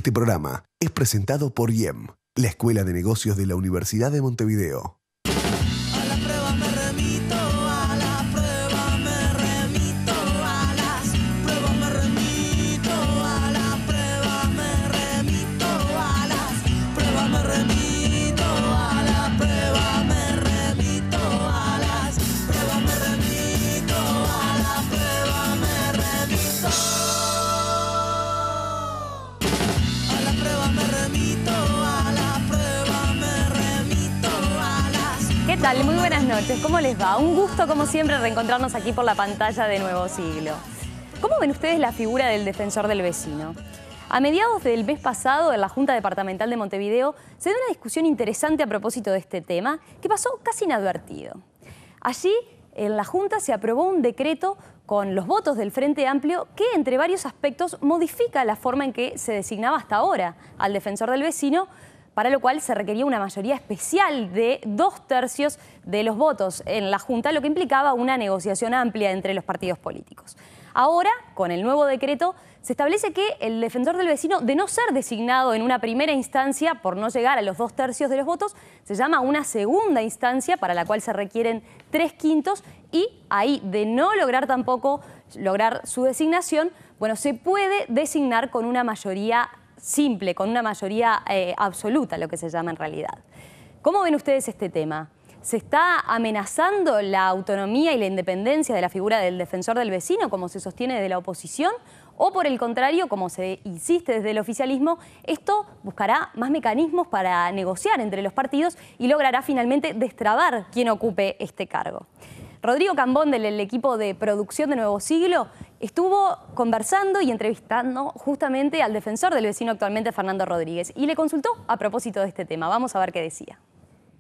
Este programa es presentado por IEM, la Escuela de Negocios de la Universidad de Montevideo. A la prueba me remito, a la prueba me remito, a las pruebas me remito, a la prueba me remito, a las pruebas me remito, a la prueba me remito, a las pruebas me remito, a la prueba me remito. A la prueba me remito, a la prueba me remito, a las... ¿Qué tal? Muy buenas noches. ¿Cómo les va? Un gusto, como siempre, reencontrarnos aquí por la pantalla de Nuevo Siglo. ¿Cómo ven ustedes la figura del defensor del vecino? A mediados del mes pasado, en la Junta Departamental de Montevideo, se dio una discusión interesante a propósito de este tema, que pasó casi inadvertido. Allí, en la Junta, se aprobó un decreto con los votos del Frente Amplio que, entre varios aspectos, modifica la forma en que se designaba hasta ahora al defensor del vecino, para lo cual se requería una mayoría especial de 2/3 de los votos en la Junta, lo que implicaba una negociación amplia entre los partidos políticos. Ahora, con el nuevo decreto, se establece que el defensor del vecino, de no ser designado en una primera instancia por no llegar a los 2/3 de los votos, se llama una segunda instancia para la cual se requieren 3/5 y ahí, de no lograr tampoco lograr su designación, bueno, se puede designar con una mayoría simple, con una mayoría absoluta, lo que se llama en realidad. ¿Cómo ven ustedes este tema? ¿Se está amenazando la autonomía y la independencia de la figura del defensor del vecino, como se sostiene desde la oposición? ¿O por el contrario, como se insiste desde el oficialismo, esto buscará más mecanismos para negociar entre los partidos y logrará finalmente destrabar quién ocupe este cargo? Rodrigo Cambón, del equipo de producción de Nuevo Siglo, estuvo conversando y entrevistando justamente al defensor del vecino actualmente, Fernando Rodríguez, y le consultó a propósito de este tema. Vamos a ver qué decía.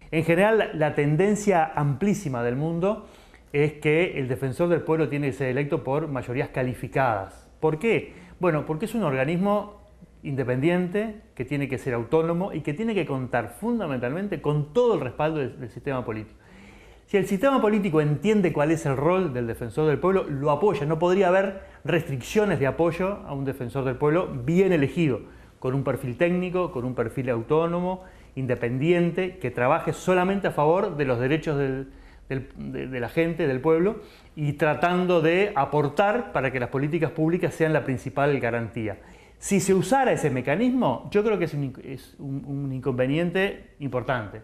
En general, la tendencia amplísima del mundo es que el defensor del pueblo tiene que ser electo por mayorías calificadas. ¿Por qué? Bueno, porque es un organismo independiente, que tiene que ser autónomo y que tiene que contar fundamentalmente con todo el respaldo del sistema político. Si el sistema político entiende cuál es el rol del defensor del pueblo, lo apoya. No podría haber restricciones de apoyo a un defensor del pueblo bien elegido, con un perfil técnico, con un perfil autónomo, independiente, que trabaje solamente a favor de los derechos de la gente, del pueblo, y tratando de aportar para que las políticas públicas sean la principal garantía. Si se usara ese mecanismo, yo creo que es un inconveniente importante.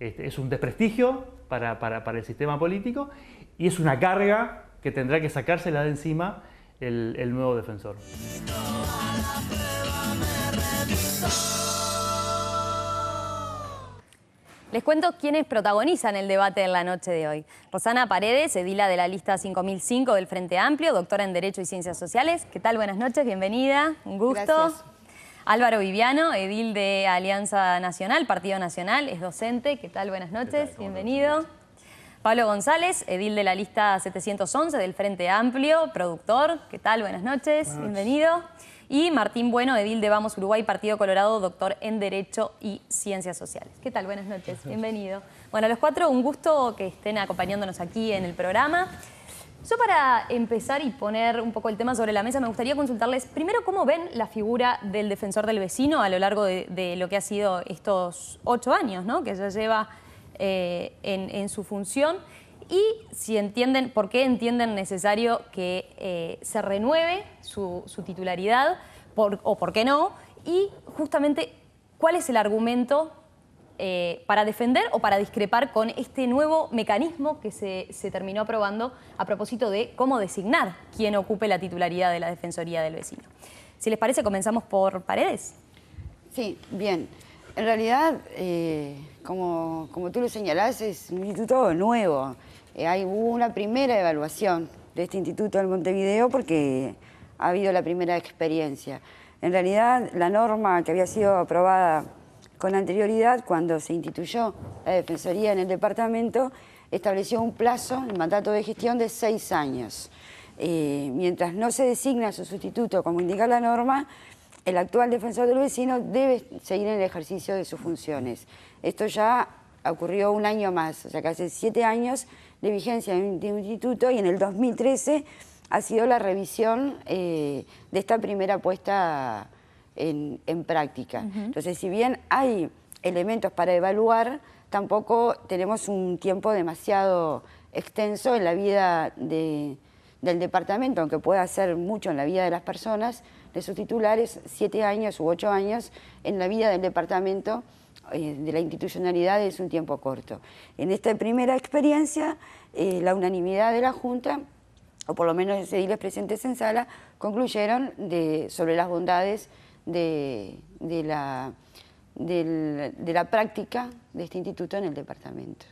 Es un desprestigio para el sistema político y es una carga que tendrá que sacársela de encima el nuevo defensor. Les cuento quiénes protagonizan el debate en la noche de hoy. Rosana Paredes, edila de la lista 5005 del Frente Amplio, doctora en Derecho y Ciencias Sociales. ¿Qué tal? Buenas noches, bienvenida, un gusto. Gracias. Álvaro Viviano, edil de Alianza Nacional, Partido Nacional, es docente. ¿Qué tal? Buenas noches, bienvenido. Pablo González, edil de la lista 711 del Frente Amplio, productor. ¿Qué tal? Buenas noches, bienvenido. Y Martín Bueno, edil de Vamos Uruguay, Partido Colorado, doctor en Derecho y Ciencias Sociales. ¿Qué tal? Buenas noches, bienvenido. Bueno, a los cuatro, un gusto que estén acompañándonos aquí en el programa. Yo, para empezar y poner un poco el tema sobre la mesa, me gustaría consultarles primero cómo ven la figura del defensor del vecino a lo largo de lo que ha sido estos 8 años, ¿no?, que ya lleva en su función, y si entienden, por qué entienden necesario que se renueve su titularidad, o por qué no, y justamente cuál es el argumento para defender o para discrepar con este nuevo mecanismo que se terminó aprobando a propósito de cómo designar quién ocupe la titularidad de la Defensoría del Vecino. Si les parece, comenzamos por Paredes. Sí, bien. En realidad, como tú lo señalás, es un instituto nuevo. Hubo una primera evaluación de este instituto en Montevideo porque ha habido la primera experiencia. En realidad, la norma que había sido aprobada con anterioridad, cuando se instituyó la Defensoría en el departamento, estableció un plazo, el mandato de gestión, de 6 años. Mientras no se designa su sustituto, como indica la norma, el actual defensor del vecino debe seguir en el ejercicio de sus funciones. Esto ya ocurrió un año más, o sea que hace 7 años de vigencia de un instituto, y en el 2013 ha sido la revisión de esta primera puesta en práctica. Entonces, si bien hay elementos para evaluar, tampoco tenemos un tiempo demasiado extenso en la vida del departamento, aunque pueda hacer mucho en la vida de las personas, de sus titulares, 7 años u 8 años en la vida del departamento, de la institucionalidad es un tiempo corto. En esta primera experiencia, la unanimidad de la Junta, o por lo menos los ediles presentes en sala, concluyeron sobre las bondades de la práctica de este instituto en el departamento.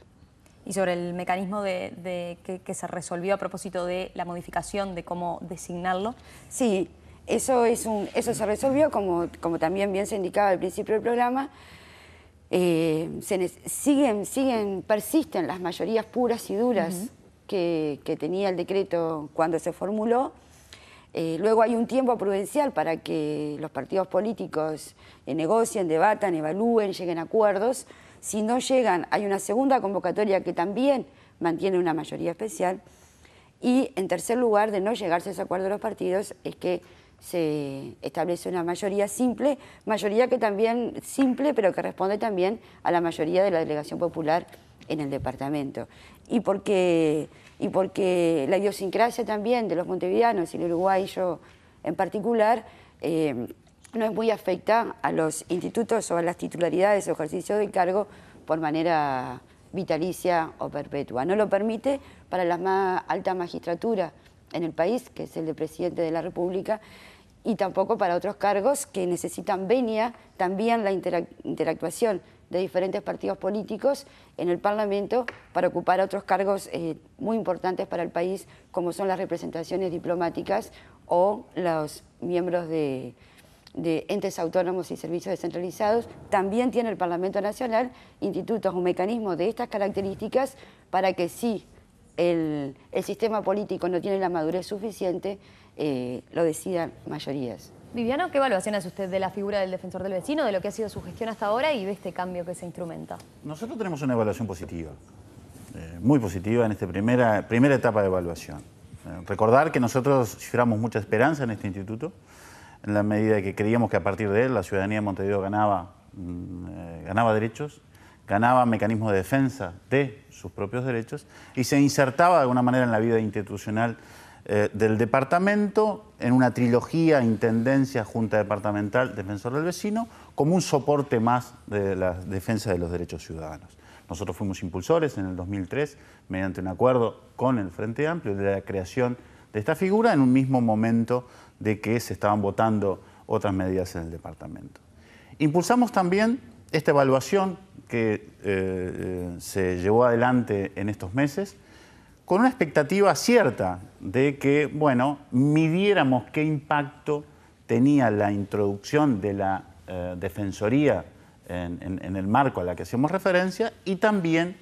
Y sobre el mecanismo que se resolvió a propósito de la modificación de cómo designarlo. Sí, eso se resolvió, como también bien se indicaba al principio del programa. Persisten las mayorías puras y duras que tenía el decreto cuando se formuló. Luego hay un tiempo prudencial para que los partidos políticos negocien, debatan, evalúen, lleguen a acuerdos. Si no llegan, hay una segunda convocatoria que también mantiene una mayoría especial. Y en tercer lugar, de no llegarse a ese acuerdo de los partidos, es que se establece una mayoría simple, pero que responde también a la mayoría de la delegación popular en el departamento. Y porque la idiosincrasia también de los montevideanos y el uruguayo en particular no es muy afecta a los institutos o a las titularidades o ejercicios del cargo por manera vitalicia o perpetua. No lo permite para la más alta magistratura en el país, que es el de Presidente de la República, y tampoco para otros cargos que necesitan venia, también la interactuación de diferentes partidos políticos en el Parlamento para ocupar otros cargos muy importantes para el país, como son las representaciones diplomáticas o los miembros de entes autónomos y servicios descentralizados. También tiene el Parlamento Nacional institutos o mecanismos de estas características para que si el sistema político no tiene la madurez suficiente, lo decidan mayorías. Viviano, ¿qué evaluación hace usted de la figura del defensor del vecino, de lo que ha sido su gestión hasta ahora y de este cambio que se instrumenta? Nosotros tenemos una evaluación positiva, muy positiva en esta primera etapa de evaluación. Recordar que nosotros ciframos mucha esperanza en este instituto, en la medida que creíamos que a partir de él la ciudadanía de Montevideo ganaba derechos, ganaba mecanismos de defensa de sus propios derechos y se insertaba de alguna manera en la vida institucional del departamento en una trilogía, intendencia, junta departamental, defensor del vecino, como un soporte más de la defensa de los derechos ciudadanos. Nosotros fuimos impulsores en el 2003, mediante un acuerdo con el Frente Amplio, de la creación de esta figura en un mismo momento de que se estaban votando otras medidas en el departamento. Impulsamos también esta evaluación que se llevó adelante en estos meses, con una expectativa cierta de que, bueno, midiéramos qué impacto tenía la introducción de la Defensoría en el marco a la que hacemos referencia y también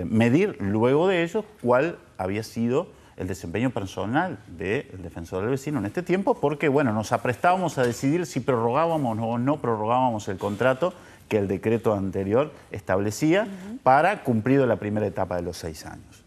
medir luego de ello cuál había sido el desempeño personal del defensor del vecino en este tiempo, porque, bueno, nos aprestábamos a decidir si prorrogábamos o no prorrogábamos el contrato que el decreto anterior establecía para cumplir la primera etapa de los 6 años.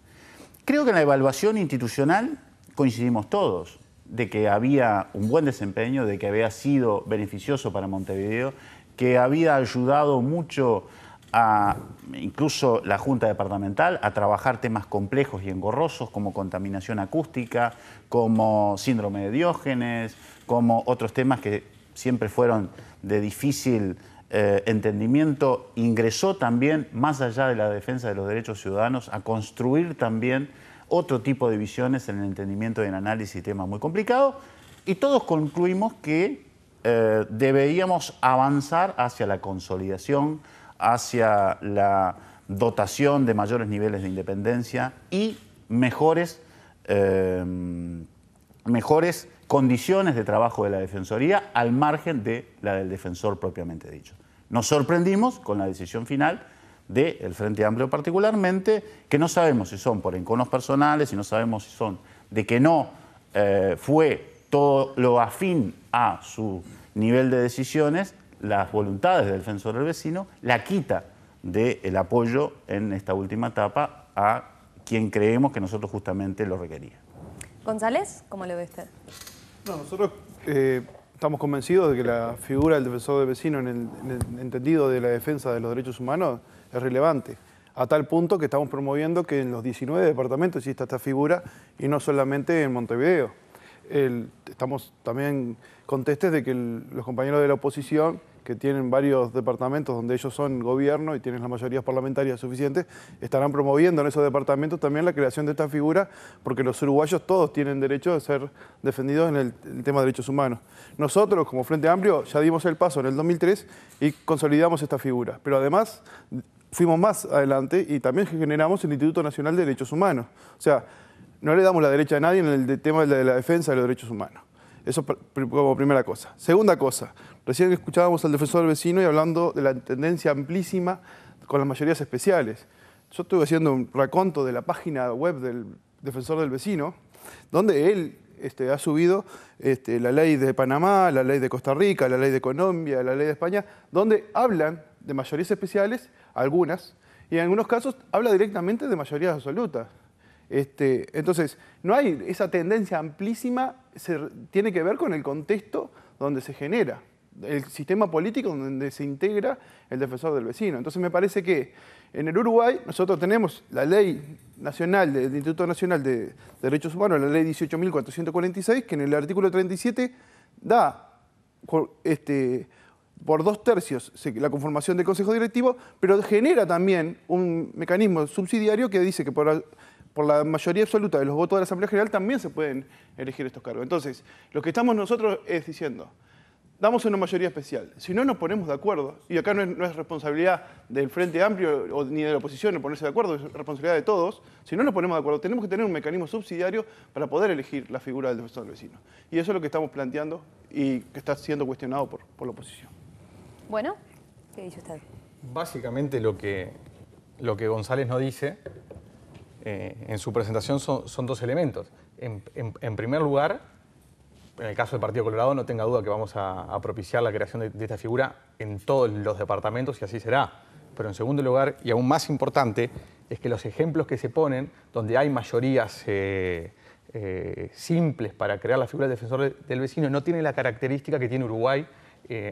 Creo que en la evaluación institucional coincidimos todos, de que había un buen desempeño, de que había sido beneficioso para Montevideo, que había ayudado mucho a incluso la Junta Departamental a trabajar temas complejos y engorrosos como contaminación acústica, como síndrome de Diógenes, como otros temas que siempre fueron de difícil entendimiento. Ingresó también, más allá de la defensa de los derechos ciudadanos, a construir también otro tipo de visiones en el entendimiento y en análisis de temas muy complicados, y todos concluimos que deberíamos avanzar hacia la consolidación, hacia la dotación de mayores niveles de independencia y mejores condiciones de trabajo de la Defensoría al margen de la del defensor propiamente dicho. Nos sorprendimos con la decisión final del Frente Amplio particularmente, que no sabemos si son por enconos personales, y no sabemos si son de que no fue todo lo afín a su nivel de decisiones, las voluntades del defensor del vecino, la quita del apoyo en esta última etapa a quien creemos que nosotros justamente lo requería. González, ¿cómo lo ve usted? No, nosotros estamos convencidos de que la figura del defensor del vecino en el entendido de la defensa de los derechos humanos es relevante, a tal punto que estamos promoviendo que en los 19 departamentos exista esta figura y no solamente en Montevideo. Estamos también contestes de que los compañeros de la oposición, que tienen varios departamentos donde ellos son gobierno y tienen las mayorías parlamentarias suficientes, estarán promoviendo en esos departamentos también la creación de esta figura, porque los uruguayos todos tienen derecho a ser defendidos en el tema de derechos humanos. Nosotros, como Frente Amplio, ya dimos el paso en el 2003 y consolidamos esta figura, pero además fuimos más adelante y también generamos el Instituto Nacional de Derechos Humanos. O sea, no le damos la derecha a nadie en el tema de la defensa de los derechos humanos. Eso como primera cosa. Segunda cosa, recién escuchábamos al defensor del vecino y hablando de la tendencia amplísima con las mayorías especiales. Yo estuve haciendo un raconto de la página web del defensor del vecino, donde él ha subido la ley de Panamá, la ley de Costa Rica, la ley de Colombia, la ley de España, donde hablan de mayorías especiales, algunas, y en algunos casos habla directamente de mayorías absolutas. Entonces, no hay esa tendencia amplísima, tiene que ver con el contexto donde se genera, el sistema político donde se integra el defensor del vecino. Entonces me parece que en el Uruguay nosotros tenemos la ley nacional del Instituto Nacional de Derechos Humanos, la ley 18.446, que en el artículo 37 da por 2/3 la conformación del Consejo Directivo, pero genera también un mecanismo subsidiario que dice que por la mayoría absoluta de los votos de la Asamblea General también se pueden elegir estos cargos. Entonces, lo que estamos nosotros es diciendo, damos una mayoría especial. Si no nos ponemos de acuerdo, y acá no es responsabilidad del Frente Amplio ni de la oposición no ponerse de acuerdo, es responsabilidad de todos, si no nos ponemos de acuerdo, tenemos que tener un mecanismo subsidiario para poder elegir la figura del defensor del vecino. Y eso es lo que estamos planteando y que está siendo cuestionado por la oposición. Bueno, ¿qué dice usted? Básicamente lo que González no dice en su presentación son dos elementos. En primer lugar, en el caso del Partido Colorado, no tenga duda que vamos a propiciar la creación de esta figura en todos los departamentos y así será. Pero en segundo lugar, y aún más importante, es que los ejemplos que se ponen, donde hay mayorías simples para crear la figura del defensor del vecino, no tienen la característica que tiene Uruguay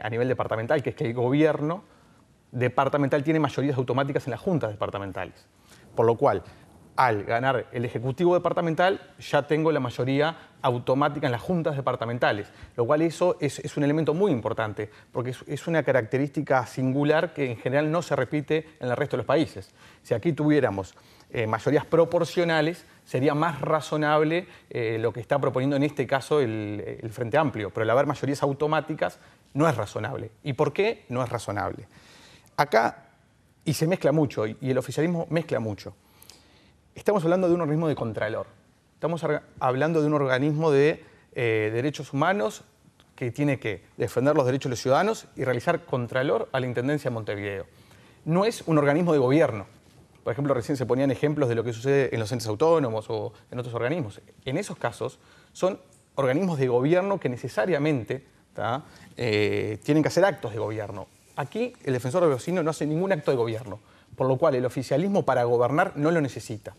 a nivel departamental, que es que el gobierno departamental tiene mayorías automáticas en las juntas departamentales. Por lo cual, al ganar el Ejecutivo departamental, ya tengo la mayoría automática en las juntas departamentales, lo cual eso es un elemento muy importante, porque es una característica singular que en general no se repite en el resto de los países. Si aquí tuviéramos mayorías proporcionales, sería más razonable lo que está proponiendo en este caso el Frente Amplio, pero el haber mayorías automáticas no es razonable. ¿Y por qué no es razonable? Acá, y se mezcla mucho, y el oficialismo mezcla mucho, estamos hablando de un organismo de contralor, estamos hablando de un organismo de derechos humanos que tiene que defender los derechos de los ciudadanos y realizar contralor a la Intendencia de Montevideo. No es un organismo de gobierno. Por ejemplo, recién se ponían ejemplos de lo que sucede en los entes autónomos o en otros organismos. En esos casos son organismos de gobierno que necesariamente tienen que hacer actos de gobierno. Aquí el defensor del vecino no hace ningún acto de gobierno, por lo cual el oficialismo para gobernar no lo necesita.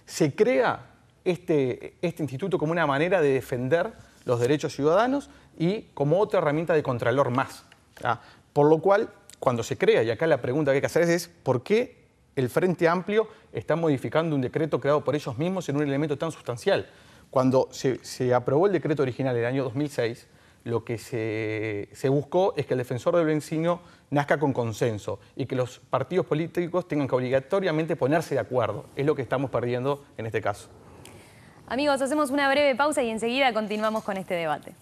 Se crea este instituto como una manera de defender los derechos ciudadanos y como otra herramienta de contralor más. Por lo cual, cuando se crea, y acá la pregunta que hay que hacer es ¿por qué el Frente Amplio está modificando un decreto creado por ellos mismos en un elemento tan sustancial? Cuando se aprobó el decreto original en el año 2006, lo que se buscó es que el defensor del vecino nazca con consenso y que los partidos políticos tengan que obligatoriamente ponerse de acuerdo. Es lo que estamos perdiendo en este caso. Amigos, hacemos una breve pausa y enseguida continuamos con este debate.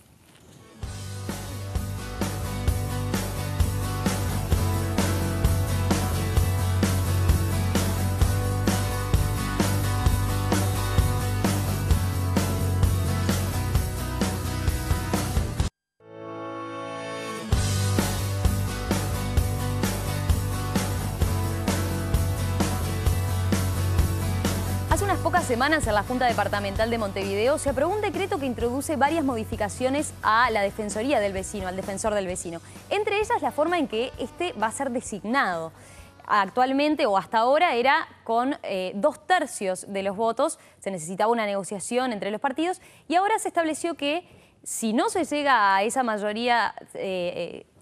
Hace unas pocas semanas en la Junta Departamental de Montevideo se aprobó un decreto que introduce varias modificaciones a la Defensoría del Vecino, al defensor del vecino. Entre ellas la forma en que este va a ser designado. Actualmente o hasta ahora era con 2/3 de los votos, se necesitaba una negociación entre los partidos y ahora se estableció que Si no se llega a esa mayoría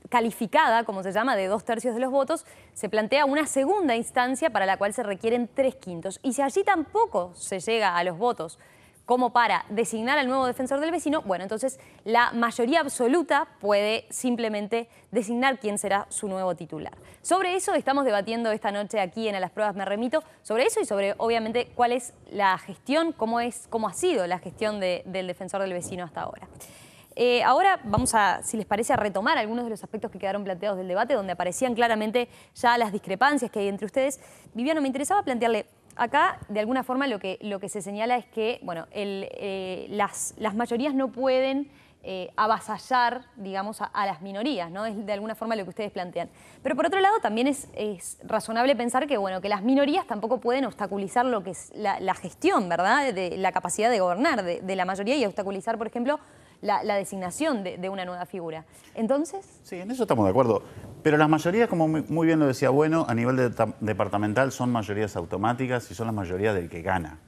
calificada, como se llama, de 2/3 de los votos, se plantea una segunda instancia para la cual se requieren 3/5. Y si allí tampoco se llega a los votos como para designar al nuevo defensor del vecino, bueno, entonces la mayoría absoluta puede simplemente designar quién será su nuevo titular. Sobre eso estamos debatiendo esta noche aquí en A las Pruebas Me Remito, sobre eso y sobre, obviamente, cuál es la gestión, cómo ha sido la gestión del defensor del vecino hasta ahora. Ahora vamos a, si les parece, a retomar algunos de los aspectos que quedaron planteados del debate, donde aparecían claramente ya las discrepancias que hay entre ustedes. Viviano, me interesaba plantearle, acá de alguna forma lo que se señala es que bueno, las mayorías no pueden avasallar, digamos, a las minorías, ¿no? Es de alguna forma lo que ustedes plantean. Pero por otro lado también es razonable pensar que, bueno, que las minorías tampoco pueden obstaculizar lo que es la gestión, ¿verdad? De la capacidad de gobernar de la mayoría y obstaculizar, por ejemplo, la designación de una nueva figura. Entonces... Sí, en eso estamos de acuerdo. Pero las mayorías, como muy bien lo decía Bueno, a nivel departamental son mayorías automáticas y son las mayorías del que gana.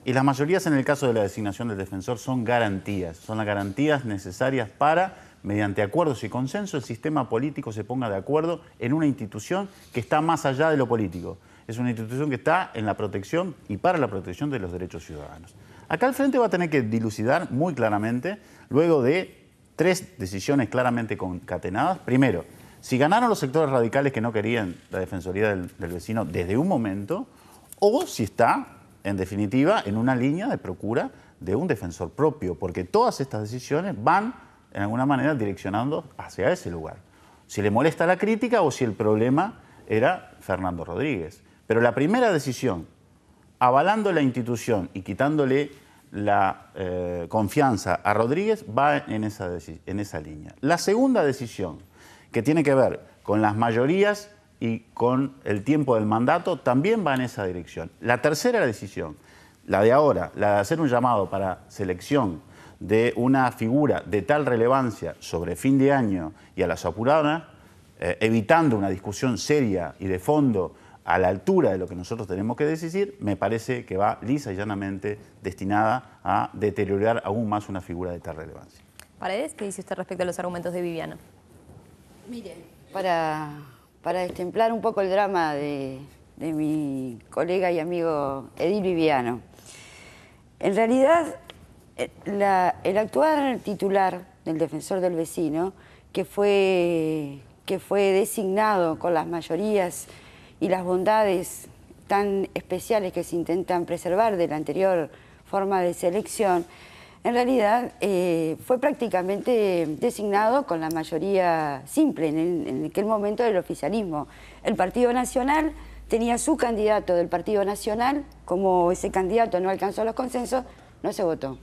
Y las mayorías en el caso de la designación del defensor son las garantías necesarias para, mediante acuerdos y consenso, el sistema político se ponga de acuerdo en una institución que está más allá de lo político. Es una institución que está en la protección y para la protección de los derechos ciudadanos. Acá el Frente va a tener que dilucidar muy claramente, luego de 3 decisiones claramente concatenadas. Primero, si ganaron los sectores radicales que no querían la Defensoría del Vecino desde un momento, o si está, en definitiva, en una línea de procura de un defensor propio, porque todas estas decisiones van, en alguna manera, direccionando hacia ese lugar. Si le molesta la crítica o si el problema era Fernando Rodríguez. Pero la primera decisión, avalando la institución y quitándole la confianza a Rodríguez, va en esa línea. La segunda decisión, que tiene que ver con las mayorías y con el tiempo del mandato, también va en esa dirección. La tercera decisión, la de ahora, la de hacer un llamado para selección de una figura de tal relevancia sobre fin de año y a las apuradas, evitando una discusión seria y de fondo a la altura de lo que nosotros tenemos que decidir, me parece que va lisa y llanamente destinada a deteriorar aún más una figura de tal relevancia. Paredes, ¿qué dice usted respecto a los argumentos de Viviano? Mire, para destemplar un poco el drama de mi colega y amigo Edil Viviano, en realidad el actual titular del defensor del vecino, que fue designado con las mayorías y las bondades tan especiales que se intentan preservar de la anterior forma de selección, en realidad fue prácticamente designado con la mayoría simple en aquel momento del oficialismo. El Partido Nacional tenía su candidato del Partido Nacional, como ese candidato no alcanzó los consensos, no se votó.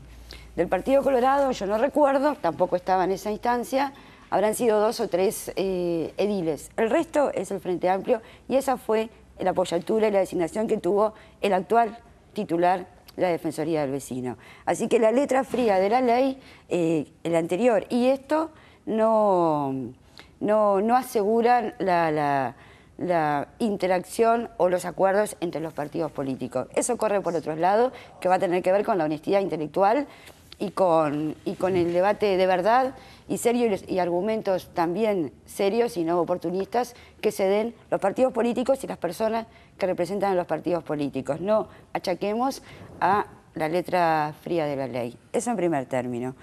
Del Partido Colorado yo no recuerdo, tampoco estaba en esa instancia, habrán sido 2 o 3 ediles. El resto es el Frente Amplio y esa fue la apoyatura y la designación que tuvo el actual titular de la Defensoría del Vecino. Así que la letra fría de la ley, el anterior y esto, no aseguran la interacción o los acuerdos entre los partidos políticos. Eso corre por otro lado, que va a tener que ver con la honestidad intelectual y con el debate de verdad y serios y argumentos también serios y no oportunistas que se den los partidos políticos y las personas que representan a los partidos políticos. No achaquemos a la letra fría de la ley. Eso en primer término.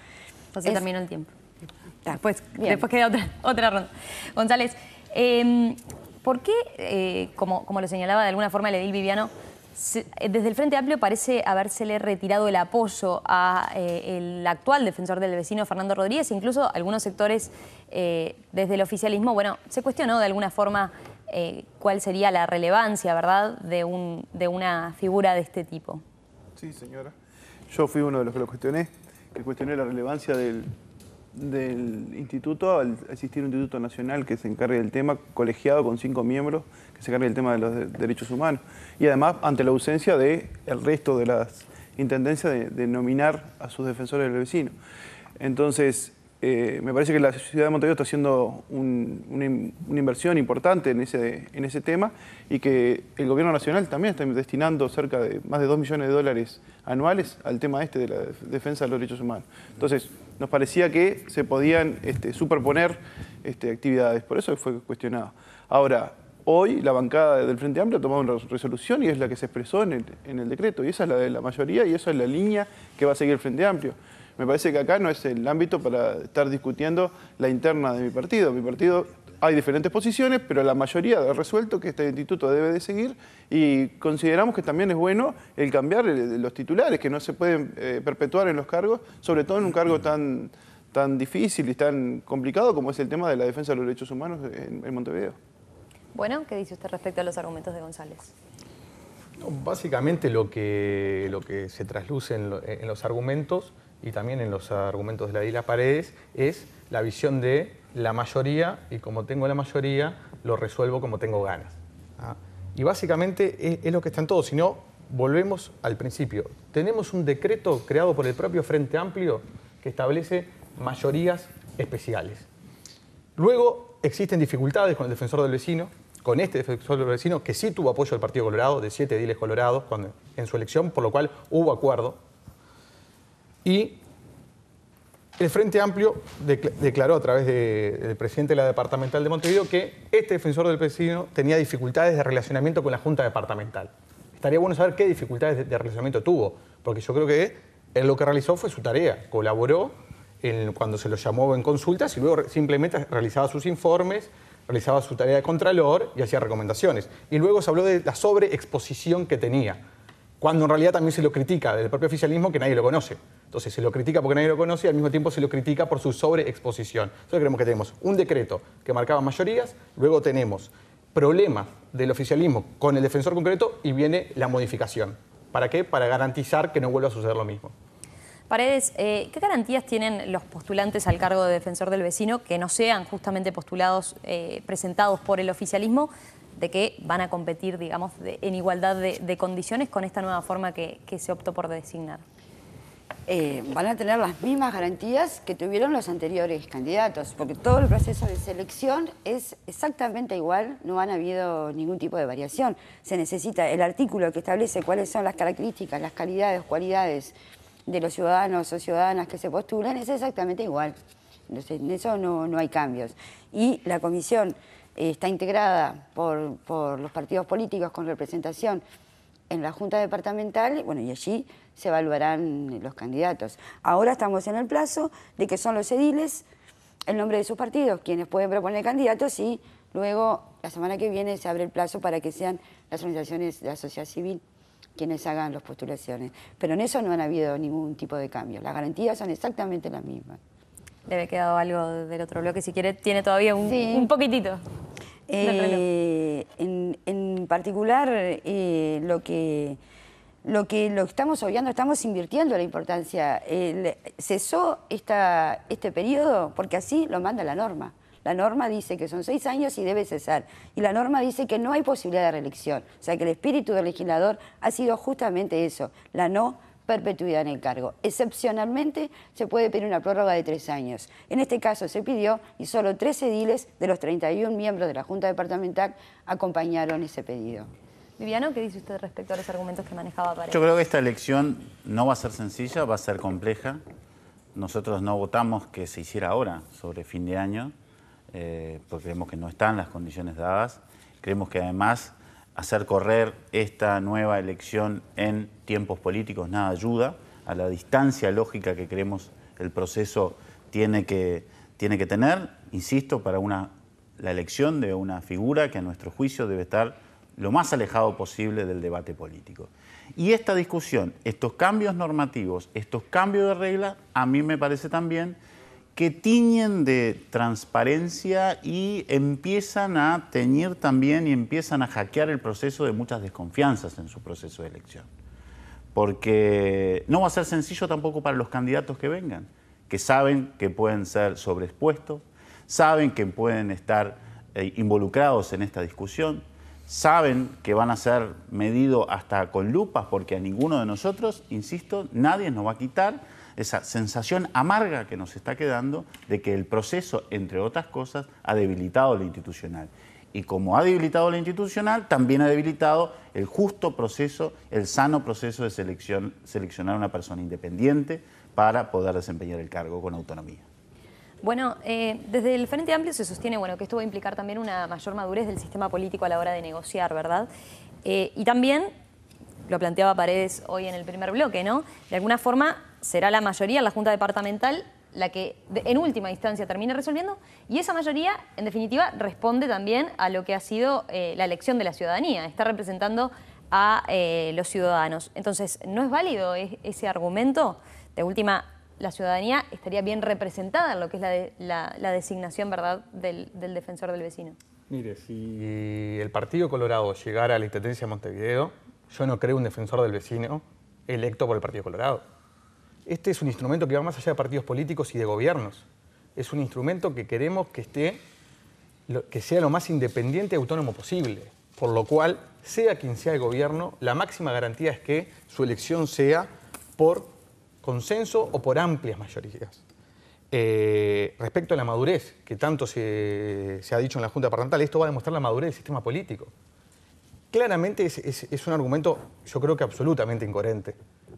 Entonces terminó el tiempo. Después queda otra ronda. González, ¿por qué, como lo señalaba de alguna forma el edil Viviano, desde el Frente Amplio parece habérsele retirado el apoyo al actual defensor del vecino, Fernando Rodríguez? Incluso algunos sectores desde el oficialismo, bueno, se cuestionó de alguna forma cuál sería la relevancia, ¿verdad?, de una figura de este tipo. Sí, señora. Yo fui uno de los que lo cuestioné, la relevancia del instituto, al existir un instituto nacional que se encargue del tema, colegiado con 5 miembros, que se encargue del tema de los derechos humanos. Y además, ante la ausencia del resto de las intendencias de nominar a sus defensores del vecino. Entonces, Me parece que la ciudad de Montevideo está haciendo una inversión importante en ese tema y que el gobierno nacional también está destinando cerca de más de $2 millones anuales al tema de la defensa de los derechos humanos. Entonces, nos parecía que se podían superponer actividades, por eso fue cuestionado. Ahora, hoy la bancada del Frente Amplio ha tomado una resolución y es la que se expresó en el decreto, y esa es la de la mayoría y esa es la línea que va a seguir el Frente Amplio. Me parece que acá no es el ámbito para estar discutiendo la interna de mi partido. Mi partido hay diferentes posiciones, pero la mayoría ha resuelto que este instituto debe de seguir y consideramos que también es bueno el cambiar los titulares, que no se pueden perpetuar en los cargos, sobre todo en un cargo tan difícil y tan complicado como es el tema de la defensa de los derechos humanos en Montevideo. Bueno, ¿qué dice usted respecto a los argumentos de González? No, básicamente lo que se trasluce en los argumentos y también en los argumentos de la Dila Paredes es la visión de la mayoría y como tengo la mayoría lo resuelvo como tengo ganas. ¿Ah? Y básicamente es lo que está en todo, si no volvemos al principio. Tenemos un decreto creado por el propio Frente Amplio que establece mayorías especiales. Luego existen dificultades con el defensor del vecino, con este defensor del vecino que sí tuvo apoyo del Partido Colorado, de 7 ediles colorados en su elección, por lo cual hubo acuerdo. Y el Frente Amplio declaró a través del presidente de la departamental de Montevideo que este defensor del vecino tenía dificultades de relacionamiento con la Junta Departamental. Estaría bueno saber qué dificultades de relacionamiento tuvo, porque yo creo que él lo que realizó fue su tarea, colaboró cuando se lo llamó en consultas y luego simplemente realizaba sus informes, realizaba su tarea de contralor y hacía recomendaciones. Y luego se habló de la sobreexposición que tenía, cuando en realidad también se lo critica del propio oficialismo que nadie lo conoce. Entonces se lo critica porque nadie lo conoce y al mismo tiempo se lo critica por su sobreexposición. Entonces creemos que tenemos un decreto que marcaba mayorías, luego tenemos problemas del oficialismo con el defensor concreto y viene la modificación. ¿Para qué? Para garantizar que no vuelva a suceder lo mismo. Paredes, ¿qué garantías tienen los postulantes al cargo de defensor del vecino que no sean justamente postulados, presentados por el oficialismo, de que van a competir, digamos, en igualdad de condiciones con esta nueva forma que se optó por designar? Van a tener las mismas garantías que tuvieron los anteriores candidatos, porque todo el proceso de selección es exactamente igual, no han habido ningún tipo de variación. Se necesita el artículo que establece cuáles son las características, las calidades, cualidades de los ciudadanos o ciudadanas que se postulan, es exactamente igual. Entonces, en eso no hay cambios. Y la comisión está integrada por los partidos políticos con representación en la Junta Departamental, bueno, y allí se evaluarán los candidatos. Ahora estamos en el plazo de que son los ediles, el nombre de sus partidos, quienes pueden proponer candidatos y luego la semana que viene se abre el plazo para que sean las organizaciones de la sociedad civil quienes hagan las postulaciones. Pero en eso no han habido ningún tipo de cambio. Las garantías son exactamente las mismas. Le había quedado algo del otro bloque, si quiere, tiene todavía un poquitito. En particular, lo que estamos obviando, estamos invirtiendo la importancia. Cesó este periodo porque así lo manda la norma. La norma dice que son 6 años y debe cesar. Y la norma dice que no hay posibilidad de reelección. O sea que el espíritu del legislador ha sido justamente eso, la no perpetuidad en el cargo. Excepcionalmente se puede pedir una prórroga de 3 años. En este caso se pidió y solo 3 ediles de los 31 miembros de la Junta Departamental acompañaron ese pedido. Viviano, ¿qué dice usted respecto a los argumentos que manejaba Paredes? Yo creo que esta elección no va a ser sencilla, va a ser compleja. Nosotros no votamos que se hiciera ahora, sobre fin de año, porque creemos que no están las condiciones dadas. Creemos que además hacer correr esta nueva elección en tiempos políticos nada ayuda a la distancia lógica que creemos el proceso tiene que tener, insisto, para la elección de una figura que a nuestro juicio debe estar lo más alejado posible del debate político. Y esta discusión, estos cambios normativos, estos cambios de regla, a mí me parece también que tiñen de transparencia y empiezan a teñir también y empiezan a hackear el proceso de muchas desconfianzas en su proceso de elección. Porque no va a ser sencillo tampoco para los candidatos que vengan, que saben que pueden ser sobreexpuestos, saben que pueden estar involucrados en esta discusión, saben que van a ser medidos hasta con lupas, porque a ninguno de nosotros, insisto, nadie nos va a quitar esa sensación amarga que nos está quedando de que el proceso, entre otras cosas, ha debilitado lo institucional. Y como ha debilitado lo institucional, también ha debilitado el justo proceso, el sano proceso de seleccionar a una persona independiente para poder desempeñar el cargo con autonomía. Bueno, desde el Frente Amplio se sostiene que esto va a implicar también una mayor madurez del sistema político a la hora de negociar, ¿verdad? Y también, lo planteaba Paredes hoy en el primer bloque, ¿no? De alguna forma será la mayoría en la Junta Departamental la que en última instancia termine resolviendo, y esa mayoría, en definitiva, responde también a lo que ha sido la elección de la ciudadanía, está representando a los ciudadanos. Entonces, ¿no es válido ese argumento? De última, la ciudadanía estaría bien representada en lo que es la designación, ¿verdad?, del defensor del vecino. Mire, si el Partido Colorado llegara a la Intendencia de Montevideo, yo no creo un defensor del vecino electo por el Partido Colorado. Este es un instrumento que va más allá de partidos políticos y de gobiernos. Es un instrumento que queremos que sea lo más independiente y autónomo posible. Por lo cual, sea quien sea el gobierno, la máxima garantía es que su elección sea por consenso o por amplias mayorías. Respecto a la madurez, que tanto se ha dicho en la Junta Departamental, esto va a demostrar la madurez del sistema político. Claramente es un argumento, yo creo que absolutamente incoherente.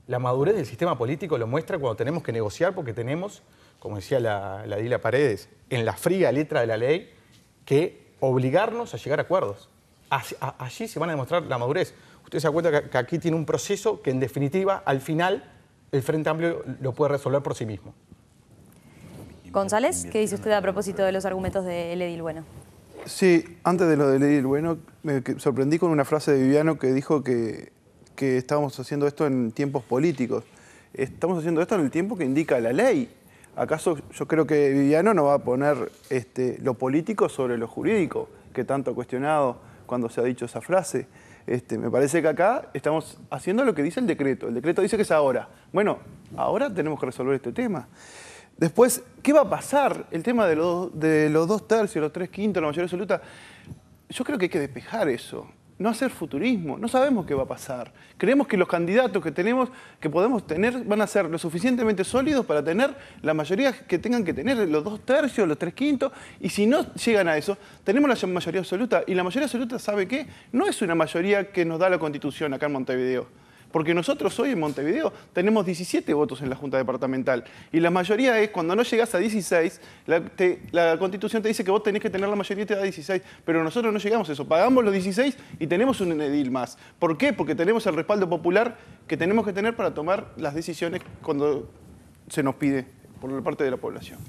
La madurez del sistema político lo muestra cuando tenemos que negociar, porque tenemos, como decía la Dila Paredes, en la fría letra de la ley, que obligarnos a llegar a acuerdos. Allí se van a demostrar la madurez. Usted se da cuenta que aquí tiene un proceso que, en definitiva, al final, el Frente Amplio lo puede resolver por sí mismo. González, ¿qué dice usted a propósito de los argumentos del edil Bueno? Sí, antes de lo del edil Bueno, me sorprendí con una frase de Viviano que dijo que estábamos haciendo esto en tiempos políticos. Estamos haciendo esto en el tiempo que indica la ley. ¿Acaso yo creo que Viviano no va a poner lo político sobre lo jurídico, que tanto ha cuestionado cuando se ha dicho esa frase? Me parece que acá estamos haciendo lo que dice el decreto. El decreto dice que es ahora. Bueno, ahora tenemos que resolver este tema. Después, ¿qué va a pasar? El tema de los 2/3, los 3/5, la mayoría absoluta. Yo creo que hay que despejar eso. No hacer futurismo, no sabemos qué va a pasar. Creemos que los candidatos que podemos tener van a ser lo suficientemente sólidos para tener la mayoría que tengan que tener, los 2/3, los 3/5, y si no llegan a eso, tenemos la mayoría absoluta. Y la mayoría absoluta, ¿sabe qué? No es una mayoría que nos da la Constitución acá en Montevideo. Porque nosotros hoy en Montevideo tenemos 17 votos en la Junta Departamental. Y la mayoría es, cuando no llegás a 16, la Constitución te dice que vos tenés que tener la mayoría y te da 16. Pero nosotros no llegamos a eso. Pagamos los 16 y tenemos un edil más. ¿Por qué? Porque tenemos el respaldo popular que tenemos que tener para tomar las decisiones cuando se nos pide por parte de la población.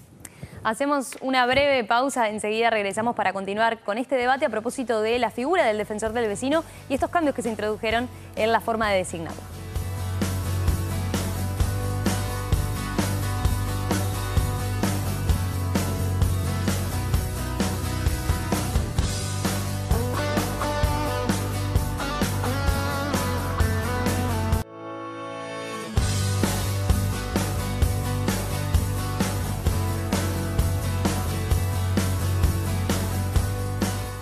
Hacemos una breve pausa, enseguida regresamos para continuar con este debate a propósito de la figura del defensor del vecino y estos cambios que se introdujeron en la forma de designarlo.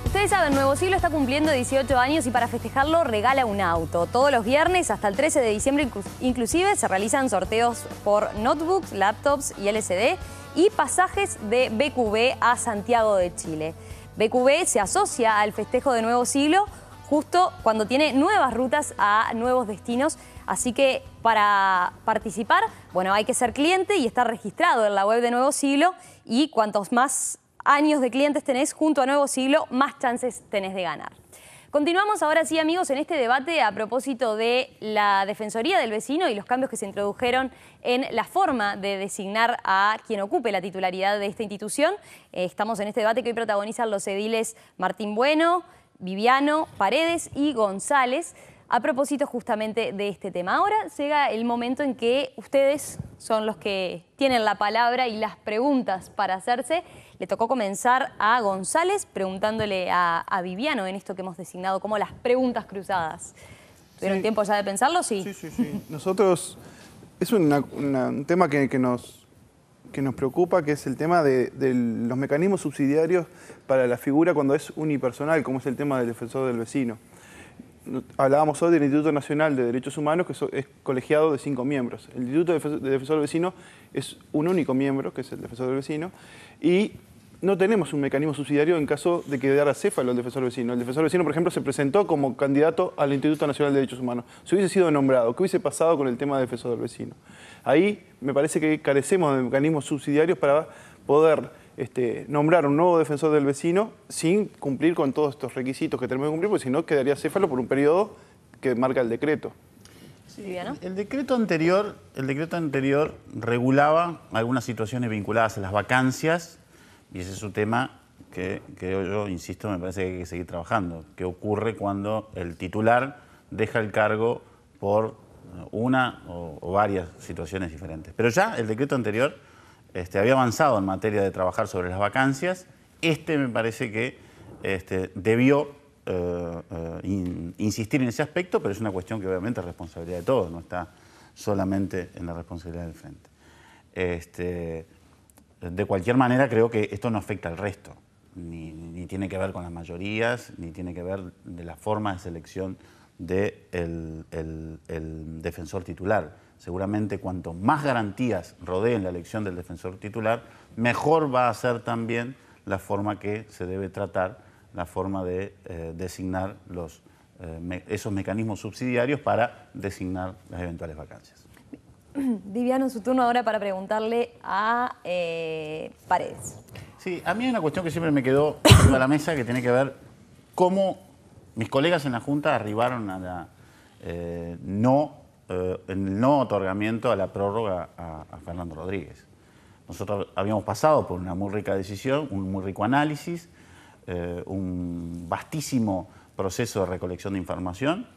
Ustedes saben, Nuevo Siglo está cumpliendo 18 años y para festejarlo regala un auto. Todos los viernes hasta el 13 de diciembre inclusive se realizan sorteos por notebooks, laptops y LCD y pasajes de BQB a Santiago de Chile. BQB se asocia al festejo de Nuevo Siglo justo cuando tiene nuevas rutas a nuevos destinos. Así que para participar, hay que ser cliente y estar registrado en la web de Nuevo Siglo, y cuantos más años de clientes tenés junto a Nuevo Siglo, más chances tenés de ganar. Continuamos ahora sí, amigos, en este debate a propósito de la Defensoría del Vecino y los cambios que se introdujeron en la forma de designar a quien ocupe la titularidad de esta institución. Estamos en este debate que hoy protagonizan los ediles Martín Bueno, Viviano, Paredes y González, a propósito justamente de este tema. Ahora llega el momento en que ustedes son los que tienen la palabra y las preguntas para hacerse. Le tocó comenzar a González preguntándole a Viviano en esto que hemos designado como las preguntas cruzadas. ¿Tuvieron tiempo ya de pensarlo? Sí. Sí. Nosotros, es un tema que nos preocupa, que es el tema de los mecanismos subsidiarios para la figura cuando es unipersonal, como es el tema del defensor del vecino. hablábamos hoy del Instituto Nacional de Derechos Humanos, que es colegiado de 5 miembros. El Instituto de Defensor del Vecino es un único miembro, que es el Defensor del Vecino, y no tenemos un mecanismo subsidiario en caso de que quedara acéfalo el Defensor del Vecino. El Defensor del Vecino, por ejemplo, se presentó como candidato al Instituto Nacional de Derechos Humanos. Si hubiese sido nombrado, ¿qué hubiese pasado con el tema del Defensor del Vecino? Ahí me parece que carecemos de mecanismos subsidiarios para poder nombrar un nuevo Defensor del Vecino sin cumplir con todos estos requisitos que tenemos que cumplir, porque si no quedaría acéfalo por un periodo que marca el decreto. Sí, el decreto anterior regulaba algunas situaciones vinculadas a las vacancias, y ese es un tema que yo insisto, me parece que hay que seguir trabajando. ¿Qué ocurre cuando el titular deja el cargo por una o varias situaciones diferentes? Pero ya el decreto anterior había avanzado en materia de trabajar sobre las vacancias. Me parece que debió insistir en ese aspecto, pero es una cuestión que obviamente es responsabilidad de todos, no está solamente en la responsabilidad del frente. De cualquier manera, creo que esto no afecta al resto, ni tiene que ver con las mayorías, ni tiene que ver de la forma de selección del defensor titular. Seguramente cuanto más garantías rodeen la elección del defensor titular, mejor va a ser también la forma que se debe tratar, la forma de designar esos mecanismos subsidiarios para designar las eventuales vacancias. Viviano, en su turno ahora para preguntarle a Paredes. Sí, a mí hay una cuestión que siempre me quedó sobre la mesa que tiene que ver cómo mis colegas en la Junta arribaron a la el no otorgamiento a la prórroga a Fernando Rodríguez. Nosotros habíamos pasado por una muy rica decisión, un muy rico análisis, un vastísimo proceso de recolección de información,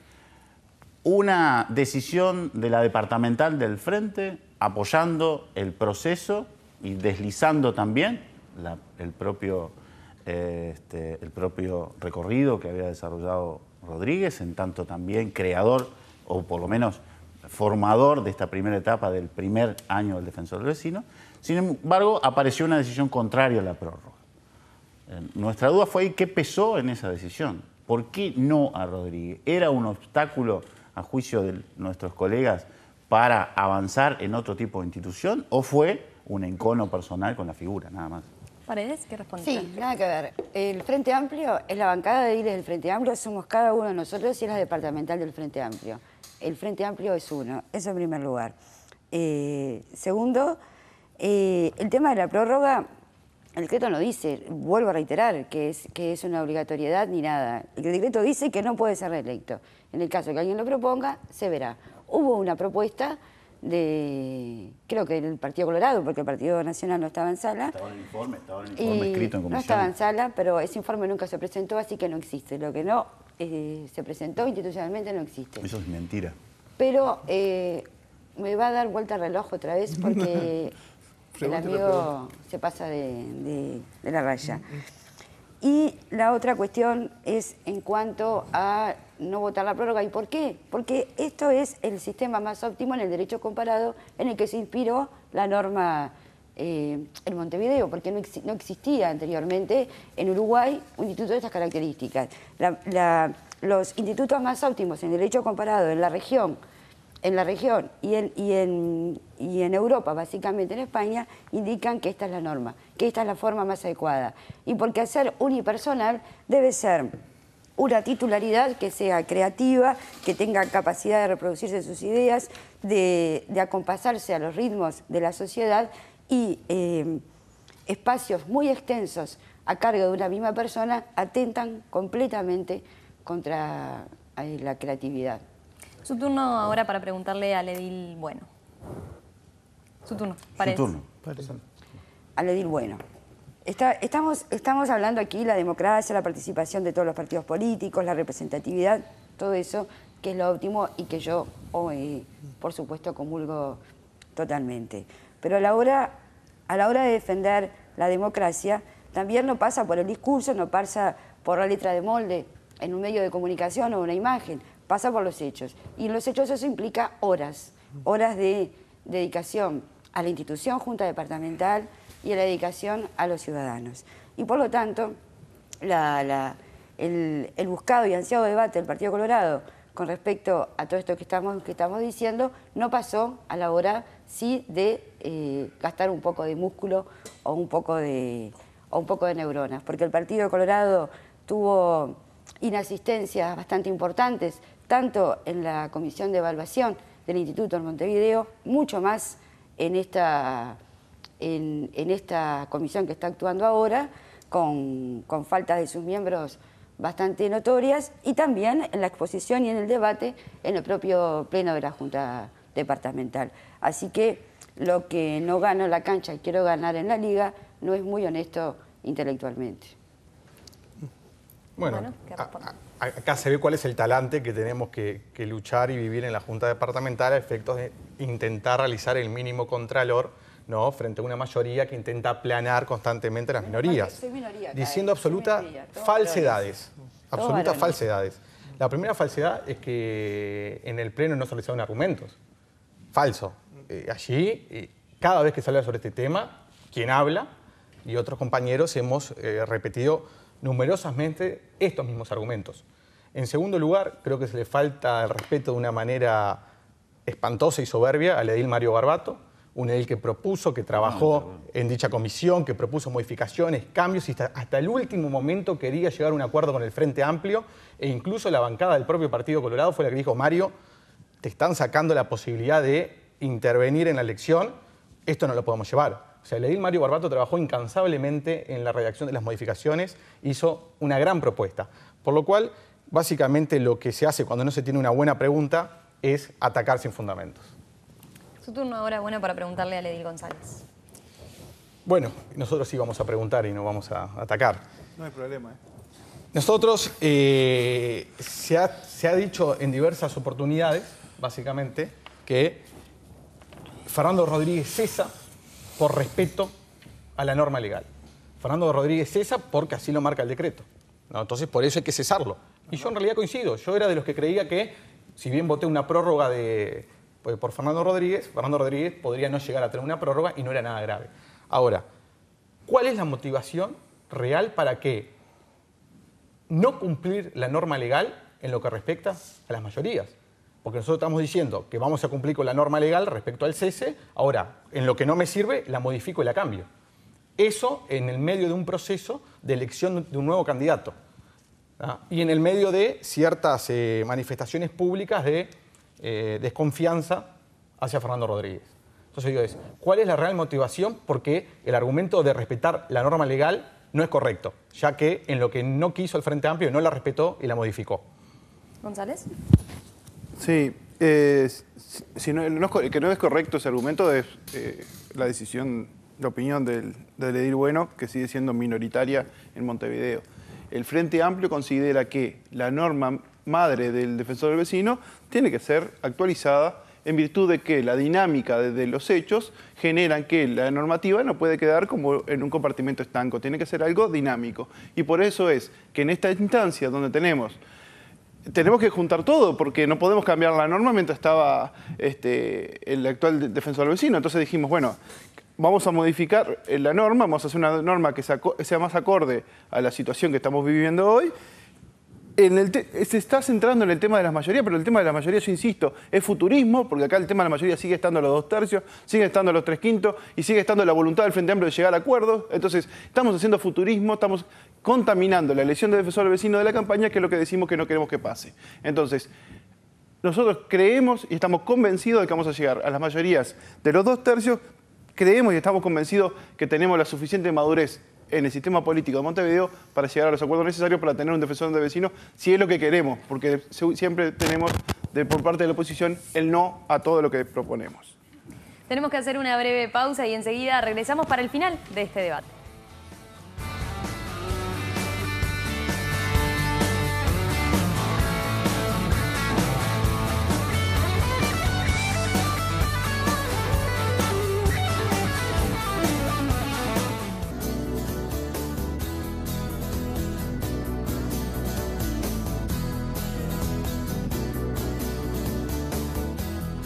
una decisión de la departamental del Frente apoyando el proceso y deslizando también el propio recorrido que había desarrollado Rodríguez, en tanto también creador, o por lo menos formador de esta primera etapa del primer año del Defensor del Vecino. Sin embargo, apareció una decisión contraria a la prórroga. Nuestra duda fue qué pesó en esa decisión. ¿Por qué no a Rodríguez? ¿Era un obstáculo, a juicio de nuestros colegas, para avanzar en otro tipo de institución, o fue un encono personal con la figura, nada más? Paredes, ¿qué responde? Sí, nada que ver. El Frente Amplio es la bancada de Iles del Frente Amplio, somos cada uno de nosotros y es la departamental del Frente Amplio. El Frente Amplio es uno, eso en primer lugar. Segundo, el tema de la prórroga, el decreto no dice, vuelvo a reiterar, que es una obligatoriedad ni nada. El decreto dice que no puede ser reelecto. En el caso que alguien lo proponga, se verá. Hubo una propuesta creo que del Partido Colorado, porque el Partido Nacional no estaba en sala. Estaba en el informe escrito en comisión. No estaba en sala, pero ese informe nunca se presentó, así que no existe. Lo que no se presentó institucionalmente no existe. Eso es mentira. Pero me va a dar vuelta al reloj otra vez porque el amigo se pasa de la raya. Y la otra cuestión es en cuanto a no votar la prórroga. ¿Y por qué? Porque esto es el sistema más óptimo en el derecho comparado en el que se inspiró la norma en Montevideo, porque no existía anteriormente en Uruguay un instituto de estas características. Los institutos más óptimos en derecho comparado en la región y en Europa, básicamente en España, indican que esta es la norma, que esta es la forma más adecuada. Y porque hacer unipersonal debe ser una titularidad que sea creativa, que tenga capacidad de reproducirse sus ideas, de acompasarse a los ritmos de la sociedad y espacios muy extensos a cargo de una misma persona atentan completamente contra la creatividad. Su turno ahora para preguntarle al edil Bueno. Su turno, Paredes. Su turno. Al edil Bueno. Estamos hablando aquí de la democracia, la participación de todos los partidos políticos, la representatividad, todo eso que es lo óptimo y que yo, por supuesto, comulgo totalmente. Pero a la hora de defender la democracia, también no pasa por el discurso, no pasa por la letra de molde en un medio de comunicación o una imagen, pasa por los hechos. Y en los hechos eso implica horas de dedicación a la institución Junta Departamental y a la dedicación a los ciudadanos. Y por lo tanto, la el buscado y ansiado debate del Partido Colorado con respecto a todo esto que estamos diciendo, no pasó a la hora sí de gastar un poco de músculo o un poco de neuronas, porque el Partido Colorado tuvo inasistencias bastante importantes, tanto en la Comisión de Evaluación del Instituto en Montevideo, mucho más en esta comisión que está actuando ahora, con faltas de sus miembros bastante notorias, y también en la exposición y en el debate en el propio pleno de la Junta Departamental. Así que lo que no gano en la cancha y quiero ganar en la liga no es muy honesto intelectualmente. Bueno, acá se ve cuál es el talante que tenemos que luchar y vivir en la Junta Departamental a efectos de intentar realizar el mínimo contralor, ¿no?, frente a una mayoría que intenta aplanar constantemente las minorías, Soy minoría, diciendo absolutas falsedades. Absolutas falsedades. La primera falsedad es que en el Pleno no se realizaron argumentos. Falso. Allí, cada vez que se habla sobre este tema, quien habla y otros compañeros hemos repetido numerosamente estos mismos argumentos. En segundo lugar, creo que se le falta el respeto de una manera espantosa y soberbia al edil Mario Barbato, un edil que propuso, que trabajó en dicha comisión, que propuso modificaciones, cambios y hasta el último momento quería llegar a un acuerdo con el Frente Amplio, e incluso la bancada del propio Partido Colorado fue la que dijo: Mario, te están sacando la posibilidad de intervenir en la elección, esto no lo podemos llevar. O sea, el edil Mario Barbato trabajó incansablemente en la redacción de las modificaciones, hizo una gran propuesta. Por lo cual, básicamente lo que se hace cuando no se tiene una buena pregunta es atacar sin fundamentos. Su turno ahora, bueno, para preguntarle a edil González. Bueno, nosotros sí vamos a preguntar y no vamos a atacar. No hay problema. Nosotros, se ha dicho en diversas oportunidades, básicamente, que Fernando Rodríguez cesa por respeto a la norma legal. Fernando Rodríguez cesa porque así lo marca el decreto, ¿no? Entonces, por eso hay que cesarlo. Y yo en realidad coincido. Yo era de los que creía que, si bien voté una prórroga por Fernando Rodríguez podría no llegar a tener una prórroga y no era nada grave. Ahora, ¿cuál es la motivación real para que no cumplir la norma legal en lo que respecta a las mayorías? Porque nosotros estamos diciendo que vamos a cumplir con la norma legal respecto al cese, ahora, en lo que no me sirve, la modifico y la cambio. Eso en el medio de un proceso de elección de un nuevo candidato, ¿ah? Y en el medio de ciertas manifestaciones públicas de desconfianza hacia Fernando Rodríguez. Entonces digo, ¿cuál es la real motivación? Porque el argumento de respetar la norma legal no es correcto, ya que en lo que no quiso el Frente Amplio no la respetó y la modificó. ¿González? Sí, que no es correcto ese argumento es la decisión, la opinión del edil Bueno, que sigue siendo minoritaria en Montevideo. El Frente Amplio considera que la norma madre del defensor del vecino tiene que ser actualizada en virtud de que la dinámica de los hechos generan que la normativa no puede quedar como en un compartimento estanco, tiene que ser algo dinámico. Y por eso es que en esta instancia donde tenemos que juntar todo, porque no podemos cambiar la norma mientras estaba el actual defensor del vecino. Entonces dijimos, bueno, vamos a modificar la norma, vamos a hacer una norma que sea más acorde a la situación que estamos viviendo hoy. Se está centrando en el tema de las mayorías, pero el tema de la mayoría, yo insisto, es futurismo, porque acá el tema de la mayoría sigue estando a los 2/3, sigue estando a los 3/5 y sigue estando la voluntad del Frente Amplio de llegar a acuerdos. Entonces, estamos haciendo futurismo, estamos contaminando la elección de defensor del vecino de la campaña, que es lo que decimos que no queremos que pase. Entonces, nosotros creemos y estamos convencidos de que vamos a llegar a las mayorías de los 2/3, creemos y estamos convencidos que tenemos la suficiente madurez en el sistema político de Montevideo para llegar a los acuerdos necesarios para tener un defensor de vecinos, si es lo que queremos, porque siempre tenemos por parte de la oposición el no a todo lo que proponemos. Tenemos que hacer una breve pausa y enseguida regresamos para el final de este debate.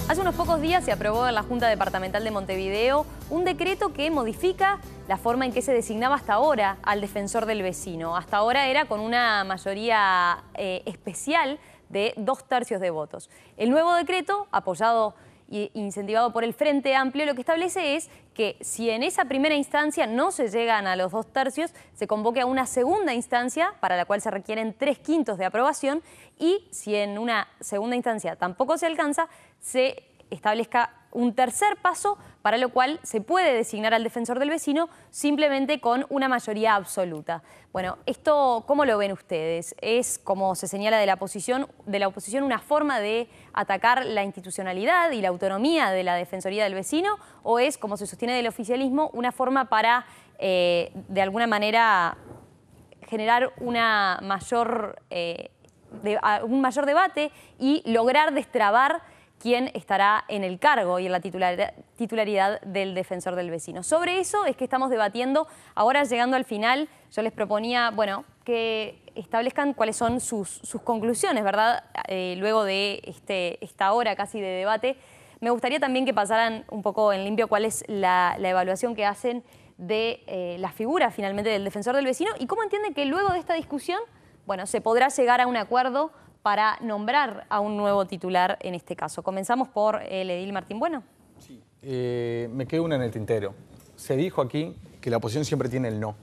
Hace unos pocos días se aprobó en la Junta Departamental de Montevideo un decreto que modifica la forma en que se designaba hasta ahora al defensor del vecino. Hasta ahora era con una mayoría especial de 2/3 de votos. El nuevo decreto, apoyado e incentivado por el Frente Amplio, lo que establece es que si en esa primera instancia no se llegan a los 2/3, se convoque a una segunda instancia para la cual se requieren 3/5 de aprobación, y si en una segunda instancia tampoco se alcanza, se establezca un tercer paso para lo cual se puede designar al defensor del vecino simplemente con una mayoría absoluta. Bueno, esto, ¿cómo lo ven ustedes? ¿Es, como se señala de la oposición, una forma de atacar la institucionalidad y la autonomía de la Defensoría del Vecino? ¿O es, como se sostiene del oficialismo, una forma para, de alguna manera, generar una mayor, un mayor debate y lograr destrabar quién estará en el cargo y en la titularidad del defensor del vecino? Sobre eso es que estamos debatiendo. Ahora, llegando al final, yo les proponía, bueno, que establezcan cuáles son sus conclusiones, ¿verdad? Luego de esta hora casi de debate, me gustaría también que pasaran un poco en limpio cuál es la evaluación que hacen de la figura finalmente del defensor del vecino y cómo entienden que luego de esta discusión, bueno, se podrá llegar a un acuerdo para nombrar a un nuevo titular en este caso. Comenzamos por el edil Martín Bueno. Sí. Me quedó una en el tintero. Se dijo aquí que la oposición siempre tiene el no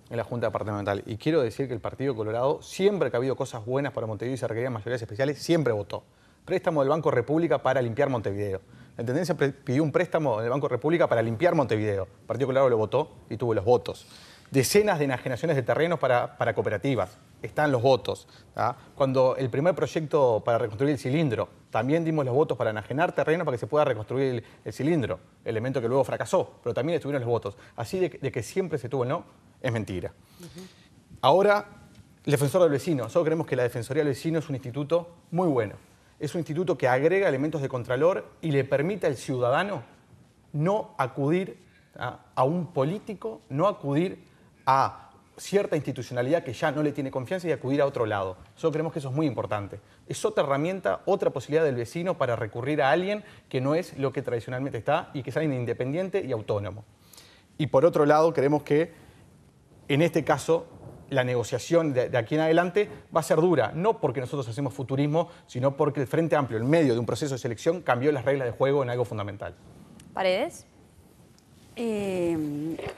en la Junta Departamental. Y quiero decir que el Partido Colorado, siempre que ha habido cosas buenas para Montevideo y se requerían mayorías especiales, siempre votó. Préstamo del Banco República para limpiar Montevideo. La Intendencia pidió un préstamo del Banco República para limpiar Montevideo. El Partido Colorado lo votó y tuvo los votos. Decenas de enajenaciones de terrenos para cooperativas. Están los votos. ¿tá? Cuando el primer proyecto para reconstruir el cilindro, también dimos los votos para enajenar terrenos para que se pueda reconstruir el cilindro, elemento que luego fracasó, pero también estuvieron los votos. Así de que siempre se tuvo el no, es mentira. Ahora, el defensor del vecino. Nosotros creemos que la Defensoría del Vecino es un instituto muy bueno. Es un instituto que agrega elementos de contralor y le permite al ciudadano no acudir a un político, no acudir a cierta institucionalidad que ya no le tiene confianza y acudir a otro lado. Nosotros creemos que eso es muy importante. Es otra herramienta, otra posibilidad del vecino para recurrir a alguien que no es lo que tradicionalmente está y que es alguien independiente y autónomo. Y por otro lado, creemos que en este caso la negociación de aquí en adelante va a ser dura, no porque nosotros hacemos futurismo, sino porque el Frente Amplio, en medio de un proceso de selección, cambió las reglas de juego en algo fundamental. ¿Paredes?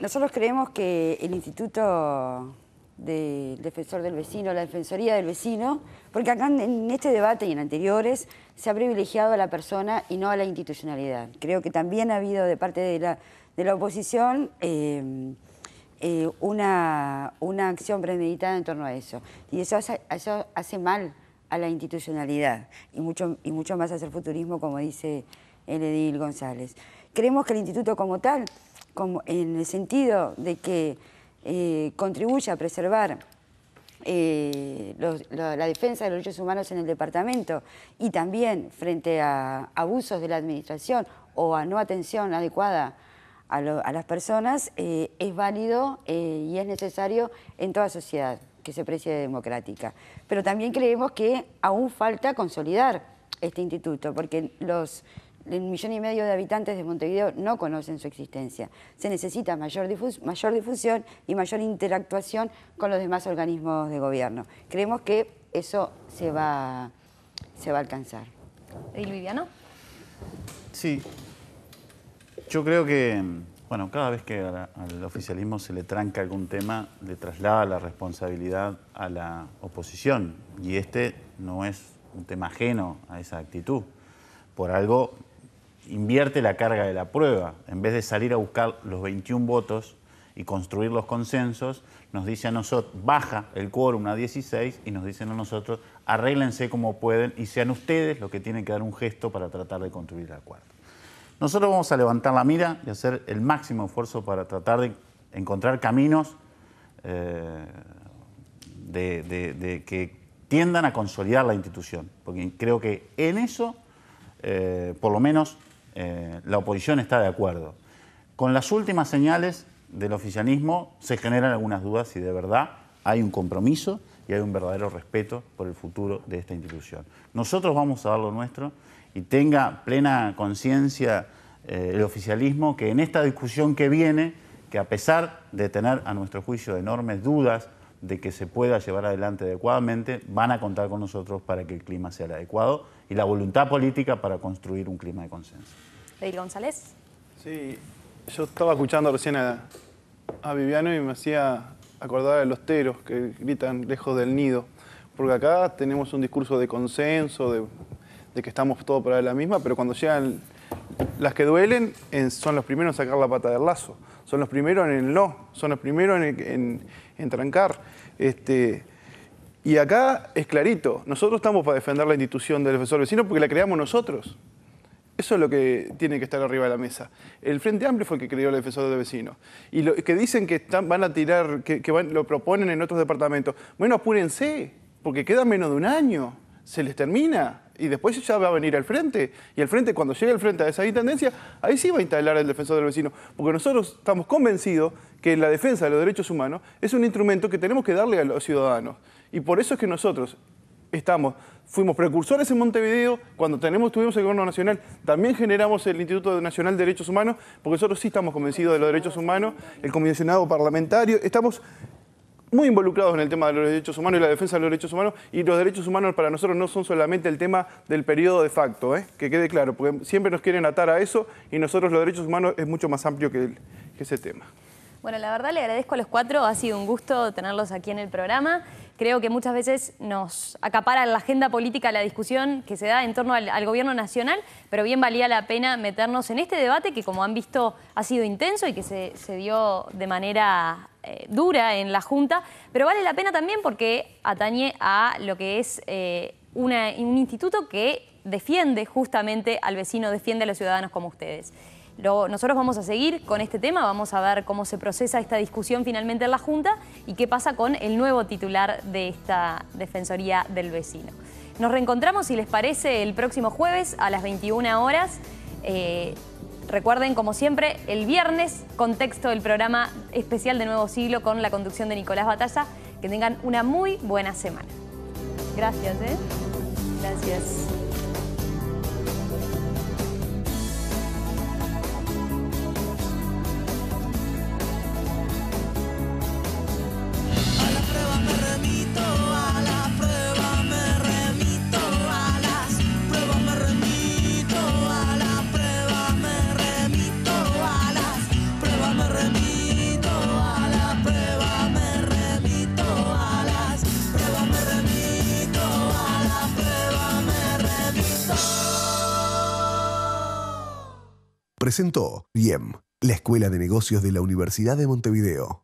Nosotros creemos que el Instituto del Defensor del Vecino, la Defensoría del Vecino, porque acá en este debate y en anteriores se ha privilegiado a la persona y no a la institucionalidad. Creo que también ha habido de parte de la oposición una acción premeditada en torno a eso. Y eso hace mal a la institucionalidad y mucho más hacer futurismo, como dice el edil González. Creemos que el instituto como tal, en el sentido de que contribuye a preservar la defensa de los derechos humanos en el departamento y también frente a abusos de la administración o a no atención adecuada a las personas, es válido y es necesario en toda sociedad que se precie democrática. Pero también creemos que aún falta consolidar este instituto, porque el 1,5 millones de habitantes de Montevideo no conocen su existencia. Se necesita mayor difusión y mayor interactuación con los demás organismos de gobierno. Creemos que eso se va a alcanzar. ¿Edil Viviano? Sí. Yo creo que, bueno, cada vez que al oficialismo se le tranca algún tema, le traslada la responsabilidad a la oposición. Y este no es un tema ajeno a esa actitud. Por algo invierte la carga de la prueba. En vez de salir a buscar los 21 votos y construir los consensos, nos dice a nosotros, baja el quórum a 16 y nos dicen a nosotros, arréglense como pueden y sean ustedes los que tienen que dar un gesto para tratar de construir el acuerdo. Nosotros vamos a levantar la mira y hacer el máximo esfuerzo para tratar de encontrar caminos de que tiendan a consolidar la institución, porque creo que en eso, por lo menos, la oposición está de acuerdo. Con las últimas señales del oficialismo se generan algunas dudas si de verdad hay un compromiso y hay un verdadero respeto por el futuro de esta institución. Nosotros vamos a dar lo nuestro y tenga plena conciencia el oficialismo que en esta discusión que viene, que a pesar de tener, a nuestro juicio, enormes dudas de que se pueda llevar adelante adecuadamente, van a contar con nosotros para que el clima sea el adecuado y la voluntad política para construir un clima de consenso. Leir González. Sí, yo estaba escuchando recién a Viviano y me hacía acordar a los teros que gritan lejos del nido, porque acá tenemos un discurso de consenso, de que estamos todos para la misma, pero cuando llegan las que duelen son los primeros en sacar la pata del lazo, son los primeros en el no, son los primeros en trancar. Y acá es clarito, nosotros estamos para defender la institución del defensor del vecino porque la creamos nosotros. Eso es lo que tiene que estar arriba de la mesa. El Frente Amplio fue el que creó el defensor del vecino. Y lo que dicen que van a tirar, lo proponen en otros departamentos. Bueno, apúrense, porque queda menos de un año. Se les termina y después ya va a venir al frente. Y el frente, cuando llegue al frente a esa intendencia, ahí sí va a instalar el defensor del vecino. Porque nosotros estamos convencidos que la defensa de los derechos humanos es un instrumento que tenemos que darle a los ciudadanos. Y por eso es que nosotros fuimos precursores en Montevideo, cuando tuvimos el gobierno nacional, también generamos el Instituto Nacional de Derechos Humanos, porque nosotros sí estamos convencidos de los derechos humanos, el comisionado parlamentario, estamos muy involucrados en el tema de los derechos humanos y la defensa de los derechos humanos, y los derechos humanos para nosotros no son solamente el tema del periodo de facto, que quede claro, porque siempre nos quieren atar a eso y nosotros los derechos humanos es mucho más amplio que ese tema. Bueno, la verdad le agradezco a los cuatro, ha sido un gusto tenerlos aquí en el programa. Creo que muchas veces nos acapara la agenda política la discusión que se da en torno al gobierno nacional, pero bien valía la pena meternos en este debate que, como han visto, ha sido intenso y que se dio de manera dura en la Junta, pero vale la pena también porque atañe a lo que es un instituto que defiende justamente al vecino, defiende a los ciudadanos como ustedes. Nosotros vamos a seguir con este tema, vamos a ver cómo se procesa esta discusión finalmente en la Junta y qué pasa con el nuevo titular de esta Defensoría del Vecino. Nos reencontramos, si les parece, el próximo jueves a las 21 horas. Recuerden, como siempre, el viernes, contexto del programa especial de Nuevo Siglo con la conducción de Nicolás Batalla. Que tengan una muy buena semana. Gracias, Gracias. Presentó IEM, la Escuela de Negocios de la Universidad de Montevideo.